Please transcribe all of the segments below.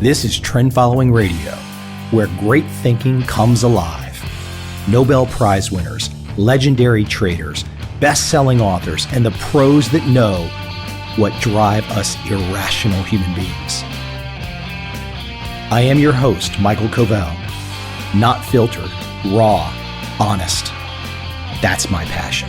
This is Trend Following Radio, where great thinking comes alive. Nobel Prize winners, legendary traders, best-selling authors, and the pros that know what drive us irrational human beings. I am your host, Michael Covel. Not filtered, raw, honest. That's my passion.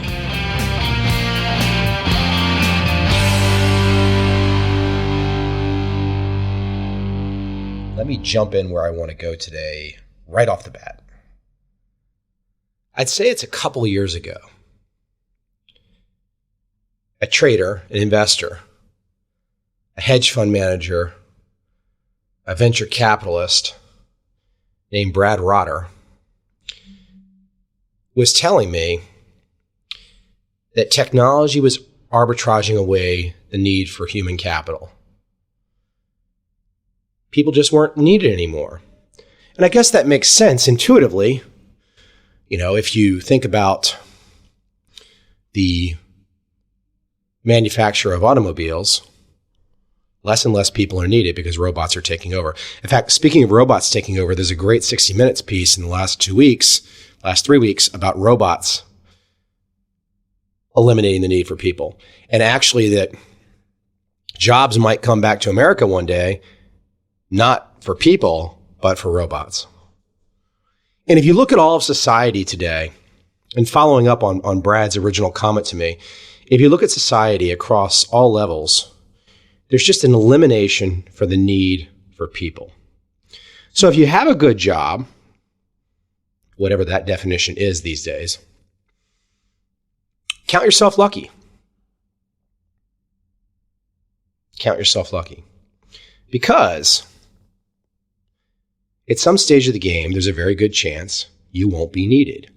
Let me jump in where I want to go today, right off the bat. I'd say it's a couple of years ago. A trader, an investor, a hedge fund manager, a venture capitalist named Brad Rotter was telling me that technology was arbitraging away the need for human capital. People just weren't needed anymore. And I guess that makes sense intuitively. You know, if you think about the manufacture of automobiles, less and less people are needed because robots are taking over. In fact, speaking of robots taking over, there's a great 60 Minutes piece in the last 3 weeks about robots eliminating the need for people. And actually that jobs might come back to America one day, not for people, but for robots. And if you look at all of society today, and following up on Brad's original comment to me, if you look at society across all levels, there's just an elimination for the need for people. So if you have a good job, whatever that definition is these days, count yourself lucky. Count yourself lucky. Because at some stage of the game, there's a very good chance you won't be needed.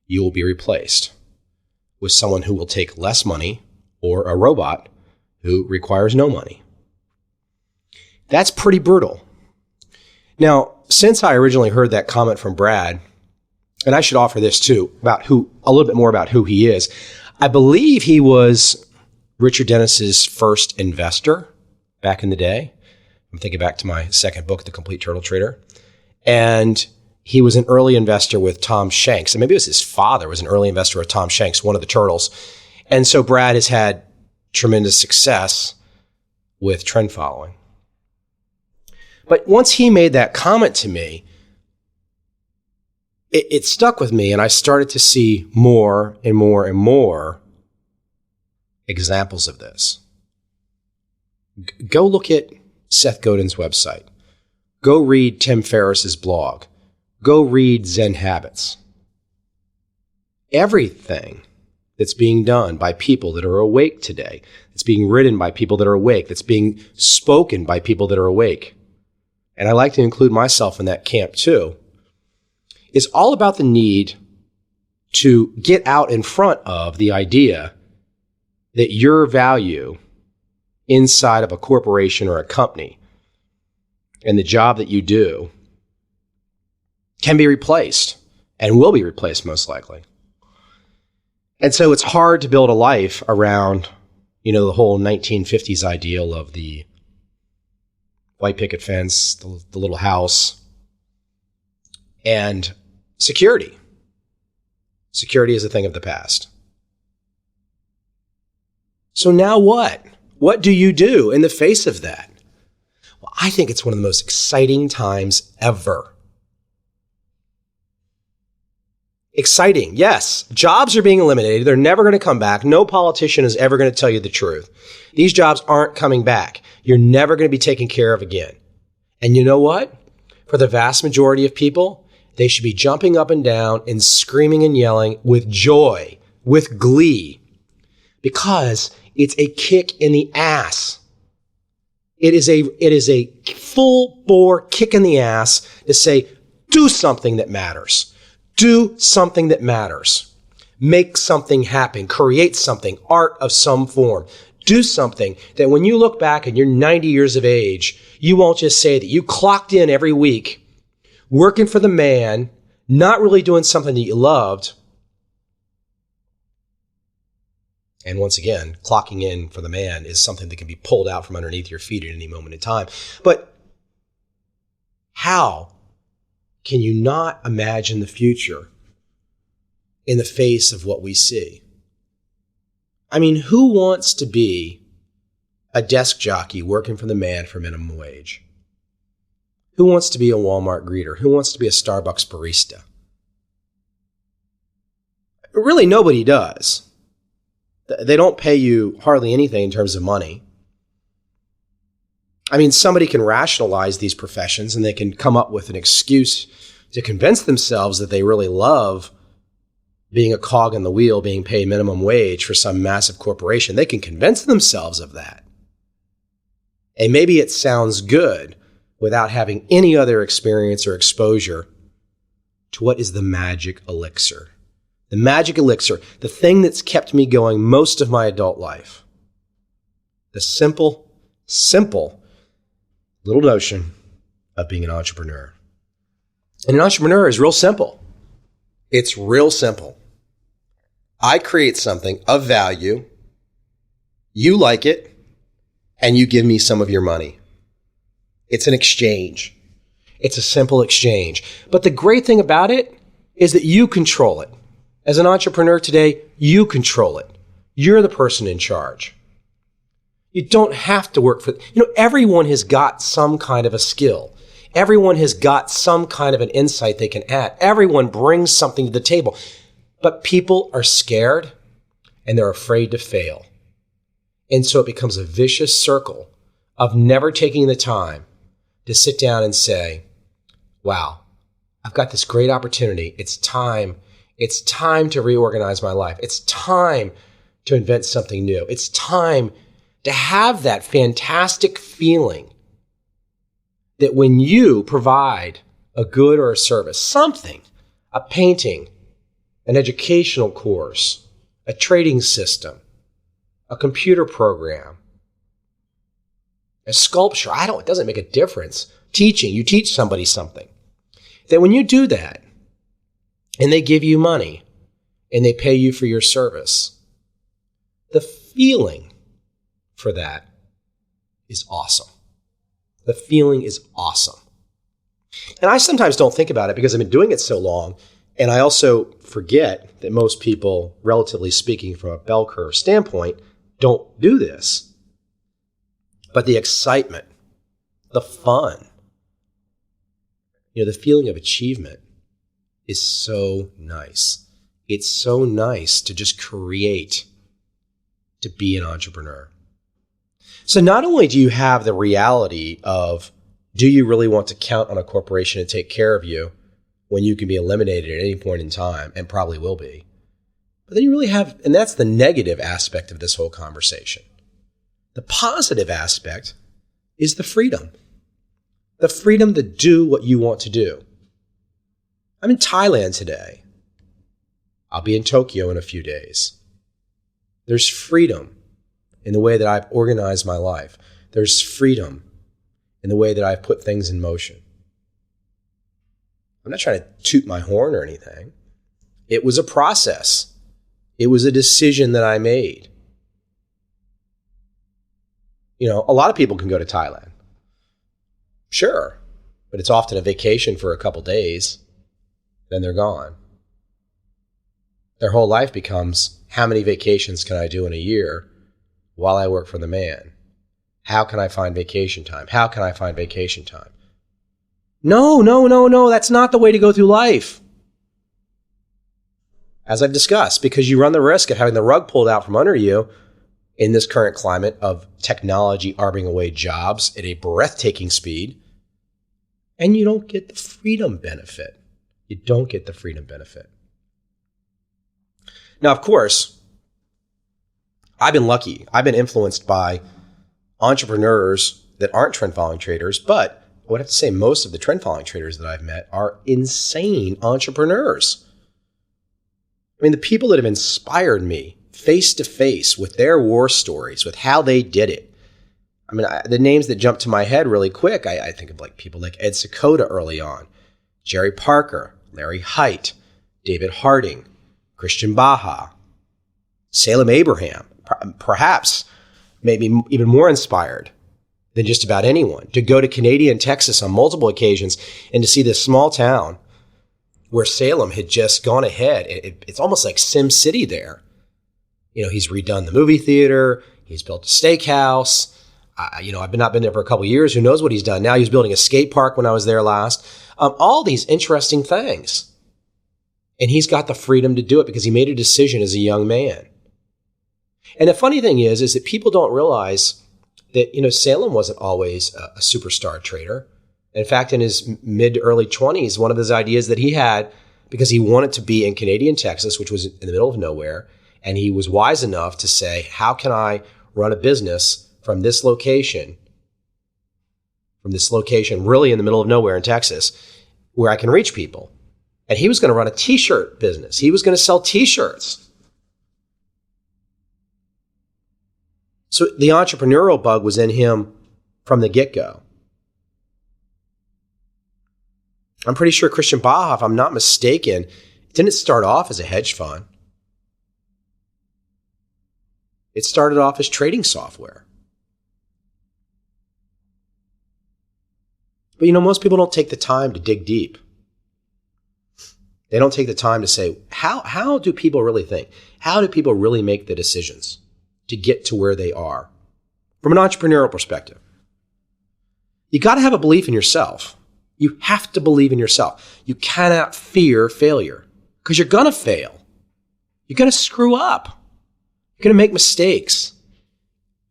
You will be replaced with someone who will take less money or a robot who requires no money. That's pretty brutal. Now, since I originally heard that comment from Brad, and I should offer this too, a little bit more about who he is. I believe he was Richard Dennis's first investor back in the day. I'm thinking back to my second book, The Complete Turtle Trader. And he was an early investor with Tom Shanks. And maybe it was his father was an early investor with Tom Shanks, one of the turtles. And so Brad has had tremendous success with trend following. But once he made that comment to me, it stuck with me, and I started to see more and more and more examples of this. Go look at Seth Godin's website. Go read Tim Ferriss's blog. Go read Zen Habits. Everything that's being done by people that are awake today, that's being written by people that are awake, that's being spoken by people that are awake, and I like to include myself in that camp too, is all about the need to get out in front of the idea that your value inside of a corporation or a company and the job that you do can be replaced and will be replaced most likely. And so it's hard to build a life around, the whole 1950s ideal of the white picket fence, the little house, and security. Security is a thing of the past. So now what? What do you do in the face of that? Well, I think it's one of the most exciting times ever. Exciting, yes. Jobs are being eliminated. They're never going to come back. No politician is ever going to tell you the truth. These jobs aren't coming back. You're never going to be taken care of again. And you know what? For the vast majority of people, they should be jumping up and down and screaming and yelling with joy, with glee, because it's a kick in the ass. It is a full bore kick in the ass to say, do something that matters. Do something that matters. Make something happen. Create something, art of some form. Do something that when you look back and you're 90 years of age, you won't just say that you clocked in every week, working for the man, not really doing something that you loved. And once again, clocking in for the man is something that can be pulled out from underneath your feet at any moment in time. But how can you not imagine the future in the face of what we see? I mean, who wants to be a desk jockey working for the man for minimum wage? Who wants to be a Walmart greeter? Who wants to be a Starbucks barista? Really, nobody does. They don't pay you hardly anything in terms of money. I mean, somebody can rationalize these professions and they can come up with an excuse to convince themselves that they really love being a cog in the wheel, being paid minimum wage for some massive corporation. They can convince themselves of that. And maybe it sounds good without having any other experience or exposure to what is the magic elixir. The magic elixir, the thing that's kept me going most of my adult life. The simple little notion of being an entrepreneur. And an entrepreneur is real simple. It's real simple. I create something of value, you like it, and you give me some of your money. It's an exchange. It's a simple exchange. But the great thing about it is that you control it. As an entrepreneur today, you control it. You're the person in charge. You don't have to work for, everyone has got some kind of a skill. Everyone has got some kind of an insight they can add. Everyone brings something to the table. But people are scared and they're afraid to fail. And so it becomes a vicious circle of never taking the time to sit down and say, wow, I've got this great opportunity. It's time to reorganize my life. It's time to invent something new. It's time to have that fantastic feeling that when you provide a good or a service, something, a painting, an educational course, a trading system, a computer program, a sculpture, it doesn't make a difference. Teaching, you teach somebody something. That when you do that, and they give you money, and they pay you for your service, the feeling for that is awesome. The feeling is awesome. And I sometimes don't think about it because I've been doing it so long, and I also forget that most people, relatively speaking from a bell curve standpoint, don't do this. But the excitement, the fun, the feeling of achievement is so nice. It's so nice to just create, to be an entrepreneur. So not only do you have the reality of, do you really want to count on a corporation to take care of you when you can be eliminated at any point in time, and probably will be, but then you really have, and that's the negative aspect of this whole conversation. The positive aspect is the freedom. The freedom to do what you want to do. I'm in Thailand today. I'll be in Tokyo in a few days. There's freedom in the way that I've organized my life. There's freedom in the way that I've put things in motion. I'm not trying to toot my horn or anything. It was a process. It was a decision that I made. A lot of people can go to Thailand. Sure, but it's often a vacation for a couple days. Then they're gone. Their whole life becomes, how many vacations can I do in a year while I work for the man? How can I find vacation time? How can I find vacation time? No. That's not the way to go through life. As I've discussed, because you run the risk of having the rug pulled out from under you in this current climate of technology arbing away jobs at a breathtaking speed, and you don't get the freedom benefit. You don't get the freedom benefit. Now, of course, I've been lucky. I've been influenced by entrepreneurs that aren't trend following traders, but I would have to say most of the trend following traders that I've met are insane entrepreneurs. I mean, the people that have inspired me face to face with their war stories, with how they did it. I mean, the names that jump to my head really quick, I think of people like Ed Seykota early on, Jerry Parker, Larry Hite, David Harding, Christian Baja, Salem Abraham, perhaps maybe even more inspired than just about anyone. To go to Canadian Texas on multiple occasions and to see this small town where Salem had just gone ahead. It's almost like Sim City there. He's redone the movie theater. He's built a steakhouse. I've not been there for a couple of years. Who knows what he's done now? He was building a skate park when I was there last. All these interesting things. And he's got the freedom to do it because he made a decision as a young man. And the funny thing is that people don't realize that, Salem wasn't always a superstar trader. In fact, in his mid to early 20s, one of his ideas that he had, because he wanted to be in Canadian Texas, which was in the middle of nowhere, and he was wise enough to say, how can I run a business from this location really in the middle of nowhere in Texas, where I can reach people? And he was going to run a t-shirt business. He was going to sell t-shirts. So the entrepreneurial bug was in him from the get-go. I'm pretty sure Christian Baha, if I'm not mistaken, didn't start off as a hedge fund. It started off as trading software. But most people don't take the time to dig deep. They don't take the time to say, how do people really think? How do people really make the decisions to get to where they are? From an entrepreneurial perspective, you got to have a belief in yourself. You have to believe in yourself. You cannot fear failure because you're going to fail. You're going to screw up. You're going to make mistakes.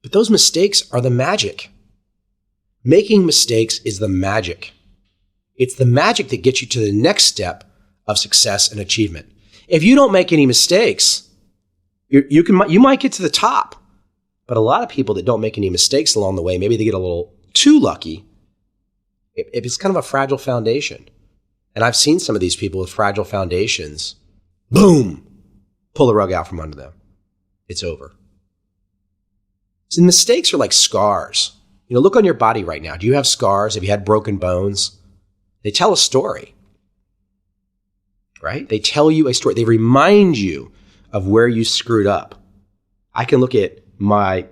But those mistakes are the magic. Making mistakes is the magic. It's the magic that gets you to the next step of success and achievement. If you don't make any mistakes, you might get to the top. But a lot of people that don't make any mistakes along the way, maybe they get a little too lucky. It's kind of a fragile foundation. And I've seen some of these people with fragile foundations, boom, pull the rug out from under them. It's over. So mistakes are like scars. Look on your body right now. Do you have scars? Have you had broken bones? They tell a story, right? They tell you a story. They remind you of where you screwed up. I can look at my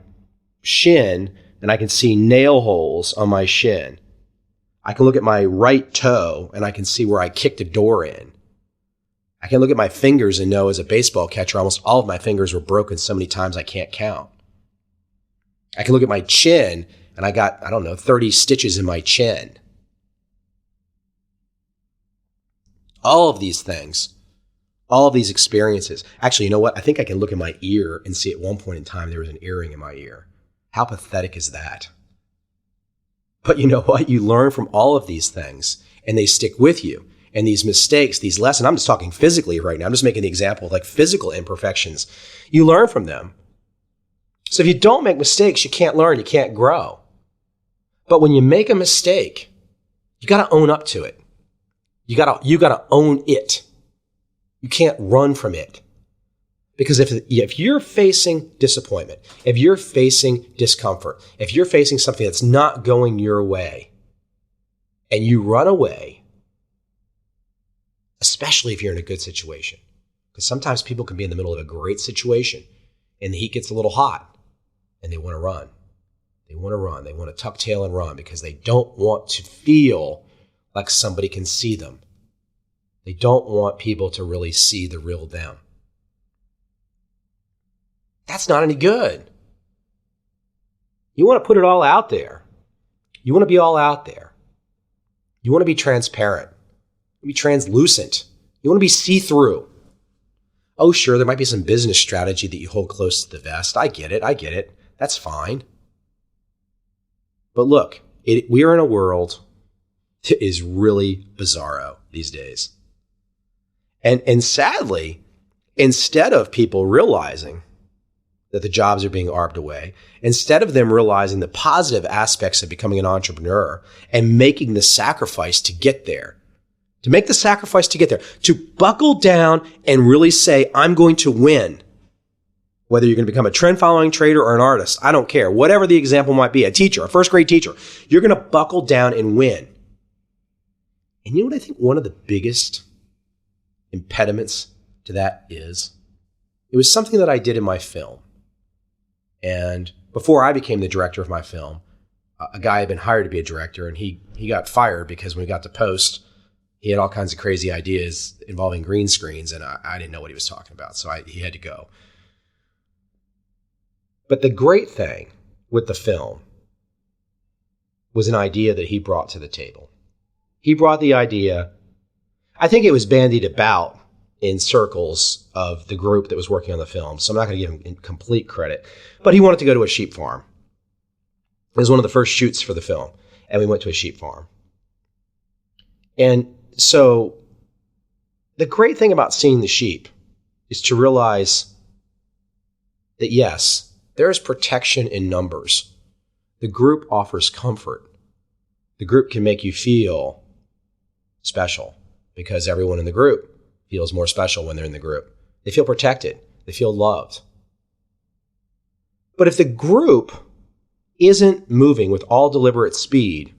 shin and I can see nail holes on my shin. I can look at my right toe and I can see where I kicked a door in. I can look at my fingers and know as a baseball catcher, almost all of my fingers were broken so many times I can't count. I can look at my chin and I got, 30 stitches in my chin. All of these things, all of these experiences. Actually, you know what? I think I can look at my ear and see at one point in time there was an earring in my ear. How pathetic is that? But you know what? You learn from all of these things and they stick with you. And these mistakes, these lessons, I'm just talking physically right now. I'm just making the example of like physical imperfections. You learn from them. So if you don't make mistakes, you can't learn, you can't grow. But when you make a mistake, you got to own up to it. You got to own it. You can't run from it. Because if you're facing disappointment, if you're facing discomfort, if you're facing something that's not going your way, and you run away, especially if you're in a good situation, because sometimes people can be in the middle of a great situation and the heat gets a little hot and they want to run. They want to run. They want to tuck tail and run because they don't want to feel like somebody can see them. They don't want people to really see the real them. That's not any good. You want to put it all out there. You want to be all out there. You want to be transparent. You want to be translucent. You want to be see-through. Oh, sure, there might be some business strategy that you hold close to the vest. I get it. That's fine. But look, we are in a world that is really bizarro these days. And sadly, instead of people realizing that the jobs are being arbed away, instead of them realizing the positive aspects of becoming an entrepreneur and making the sacrifice to get there, to buckle down and really say, I'm going to win. Whether you're going to become a trend-following trader or an artist, I don't care. Whatever the example might be, a teacher, a first-grade teacher, you're going to buckle down and win. And you know what I think one of the biggest impediments to that is? It was something that I did in my film. And before I became the director of my film, a guy had been hired to be a director, and he got fired because when he got to post, he had all kinds of crazy ideas involving green screens, and I didn't know what he was talking about, so he had to go. But the great thing with the film was an idea that he brought to the table. He brought the idea, I think it was bandied about in circles of the group that was working on the film, so I'm not going to give him complete credit, but he wanted to go to a sheep farm. It was one of the first shoots for the film, and we went to a sheep farm. And so the great thing about seeing the sheep is to realize that, yes, there is protection in numbers. The group offers comfort. The group can make you feel special because everyone in the group feels more special when they're in the group. They feel protected. They feel loved. But if the group isn't moving with all deliberate speed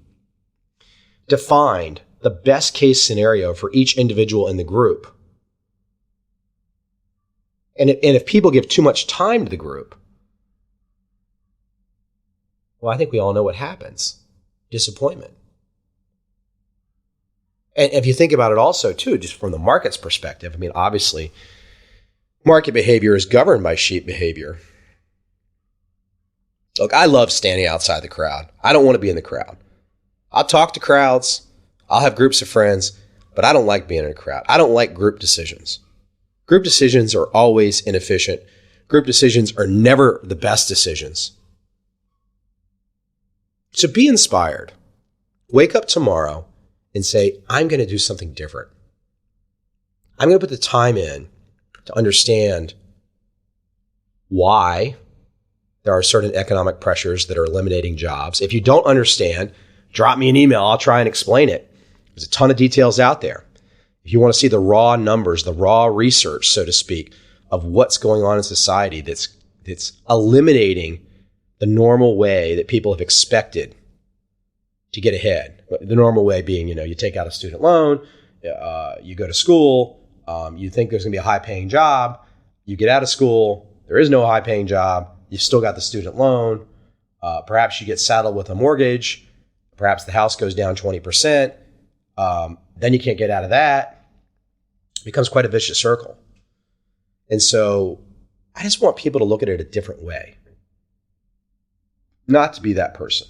to find the best case scenario for each individual in the group, and if people give too much time to the group, well, I think we all know what happens. Disappointment. And if you think about it also, too, just from the market's perspective, I mean, obviously, market behavior is governed by sheep behavior. Look, I love standing outside the crowd. I don't want to be in the crowd. I'll talk to crowds. I'll have groups of friends, but I don't like being in a crowd. I don't like group decisions. Group decisions are always inefficient. Group decisions are never the best decisions. So be inspired. Wake up tomorrow and say, I'm going to do something different. I'm going to put the time in to understand why there are certain economic pressures that are eliminating jobs. If you don't understand, drop me an email. I'll try and explain it. There's a ton of details out there. If you want to see the raw numbers, the raw research, so to speak, of what's going on in society that's eliminating the normal way that people have expected to get ahead. The normal way being, you take out a student loan, you go to school, you think there's going to be a high-paying job, you get out of school, there is no high-paying job, you've still got the student loan, perhaps you get saddled with a mortgage, perhaps the house goes down 20%, then you can't get out of that. It becomes quite a vicious circle. And so I just want people to look at it a different way. Not to be that person.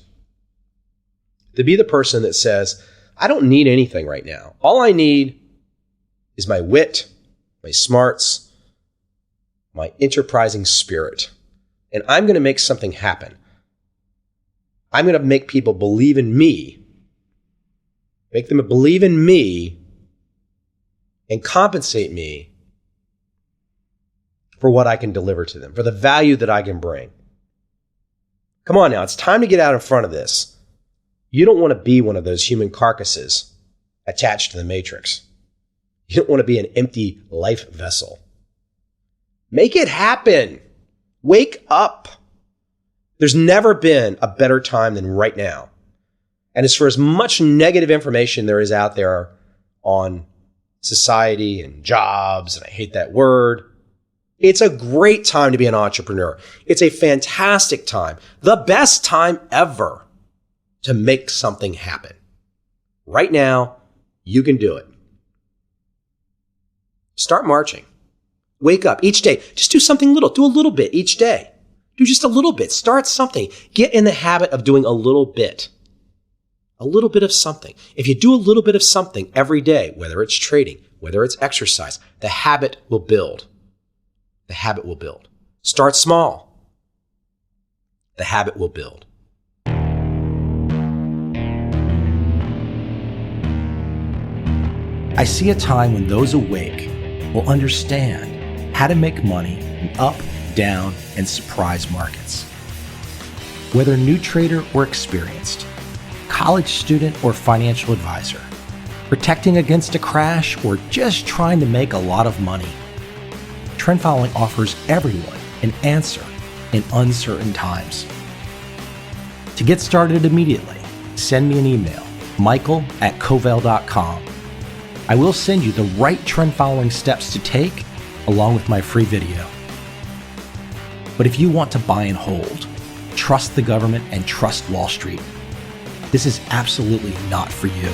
To be the person that says, I don't need anything right now. All I need is my wit, my smarts, my enterprising spirit. And I'm going to make something happen. I'm going to make people believe in me. Make them believe in me and compensate me for what I can deliver to them, for the value that I can bring. Come on now, it's time to get out in front of this. You don't want to be one of those human carcasses attached to the matrix. You don't want to be an empty life vessel. Make it happen. Wake up. There's never been a better time than right now. And as for as much negative information there is out there on society and jobs, and I hate that word, it's a great time to be an entrepreneur. It's a fantastic time, the best time ever to make something happen. Right now, you can do it. Start marching. Wake up each day. Just do something little. Do a little bit each day. Do just a little bit. Start something. Get in the habit of doing a little bit. A little bit of something. If you do a little bit of something every day, whether it's trading, whether it's exercise, the habit will build. The habit will build. Start small. The habit will build. I see a time when those awake will understand how to make money in up, down, and surprise markets. Whether new trader or experienced, college student or financial advisor, protecting against a crash or just trying to make a lot of money, trend following offers everyone an answer in uncertain times. To get started immediately, send me an email, michael@covel.com. I will send you the right trend following steps to take along with my free video. But if you want to buy and hold, trust the government and trust Wall Street, this is absolutely not for you.